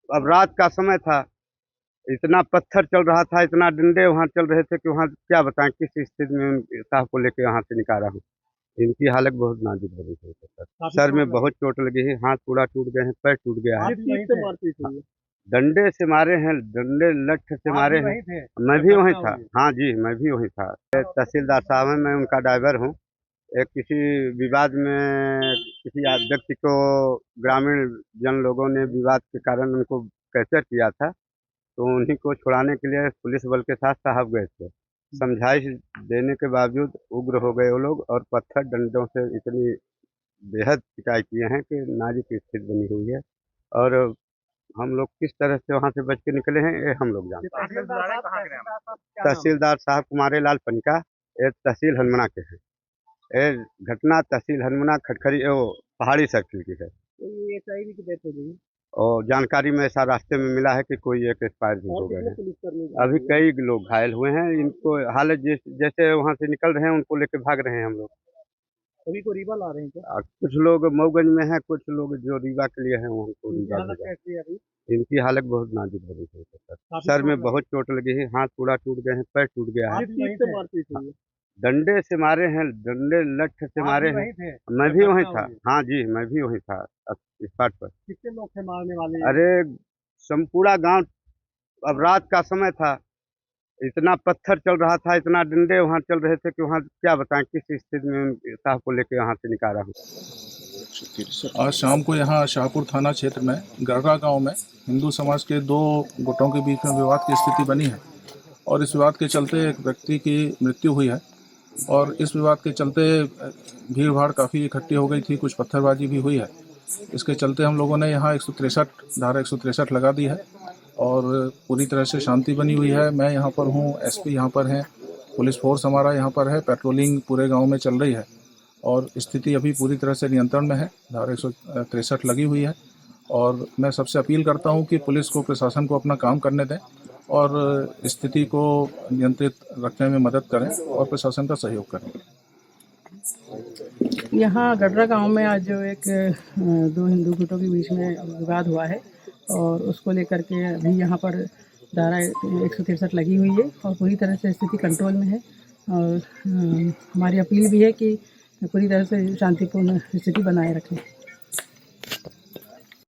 अब रात का समय था, इतना पत्थर चल रहा था, इतना डंडे वहाँ चल रहे थे कि वहाँ क्या बताएं किस स्थिति में उन साहब को लेके वहाँ से निकाला हूँ। इनकी हालत बहुत नाजुक बनी हुई है सर। सर में बहुत चोट लगी है, हाथ पूरा टूट गए हैं, पैर टूट गया है। डंडे से मारे हैं, डंडे लठ से मारे हैं। मैं भी वहीं था। हाँ जी, मैं भी वहीं था। तहसीलदार साहब हैं, मैं उनका ड्राइवर हूँ। एक किसी विवाद में किसी व्यक्ति को ग्रामीण जन लोगों ने विवाद के कारण उनको कैप्चर किया था, तो उन्हीं को छुड़ाने के लिए पुलिस बल के साथ साहब गए थे। समझाइश देने के बावजूद उग्र हो गए वो लोग और पत्थर डंडों से इतनी बेहद पिटाई किए हैं कि नाजुक स्थिति बनी हुई है। और हम लोग किस तरह से वहाँ से बच के निकले हैं ये हम लोग जानते हैं। तहसीलदार साहब कुमारे लाल पनिका, ये तहसील हनुमना के हैं। ये घटना तहसील हनुमना खटखरी वो पहाड़ी सर्किल की है। ये एसआई की डेथ हो गई और जानकारी में ऐसा रास्ते में मिला है कि कोई एक एक्सपायर भी हो गए हैं। अभी कई लोग घायल हुए हैं। इनको हालत जैसे वहाँ से निकल रहे हैं उनको लेके भाग रहे हैं हम लोग। सभी को रीवा ला रहे हैं क्या? कुछ लोग मऊगंज में हैं, कुछ लोग जो रीवा के लिए हैं उनको रीवा हालत भेजा। कैसी है अभी? इनकी हालत बहुत नाजुक बनी हुई है सर। सर में बहुत चोट लगी है, हाथ पूरा टूट गए हैं, पैर टूट गया है। मारपीट हुई है? डंडे से मारे हैं, डंडे लठ से मारे हैं। मैं भी वहीं था। हाँ जी, मैं भी वहीं था स्पॉट पर। कितने लोग थे मारने वाले? अरे पूरा गांव, अब रात का समय था, इतना पत्थर चल रहा था, इतना डंडे वहाँ चल रहे थे कि वहाँ क्या बताएं किस स्थिति में उन साहब को लेके वहाँ से निकाला हूँ। आज शाम को यहाँ शाहपुर थाना क्षेत्र में गर्रा गांव में हिंदू समाज के दो गुटों के बीच में विवाद की स्थिति बनी है और इस विवाद के चलते एक व्यक्ति की मृत्यु हुई है और इस विवाद के चलते भीड़ भाड़ काफ़ी इकट्ठी हो गई थी, कुछ पत्थरबाजी भी हुई है। इसके चलते हम लोगों ने यहाँ धारा 163 लगा दी है और पूरी तरह से शांति बनी हुई है। मैं यहाँ पर हूँ, एसपी यहाँ पर हैं, पुलिस फोर्स हमारा यहाँ पर है, पेट्रोलिंग पूरे गांव में चल रही है और स्थिति अभी पूरी तरह से नियंत्रण में है। धारा 163 लगी हुई है और मैं सबसे अपील करता हूँ कि पुलिस को, प्रशासन को अपना काम करने दें और स्थिति को नियंत्रित रखने में मदद करें और प्रशासन का सहयोग करें। यहाँ गडरा गांव में आज जो एक दो हिंदू गुटों के बीच में विवाद हुआ है और उसको लेकर के अभी यहाँ पर धारा 163 लगी हुई है और पूरी तरह से स्थिति कंट्रोल में है और हमारी अपील भी है कि पूरी तरह से शांतिपूर्ण स्थिति बनाए रखें।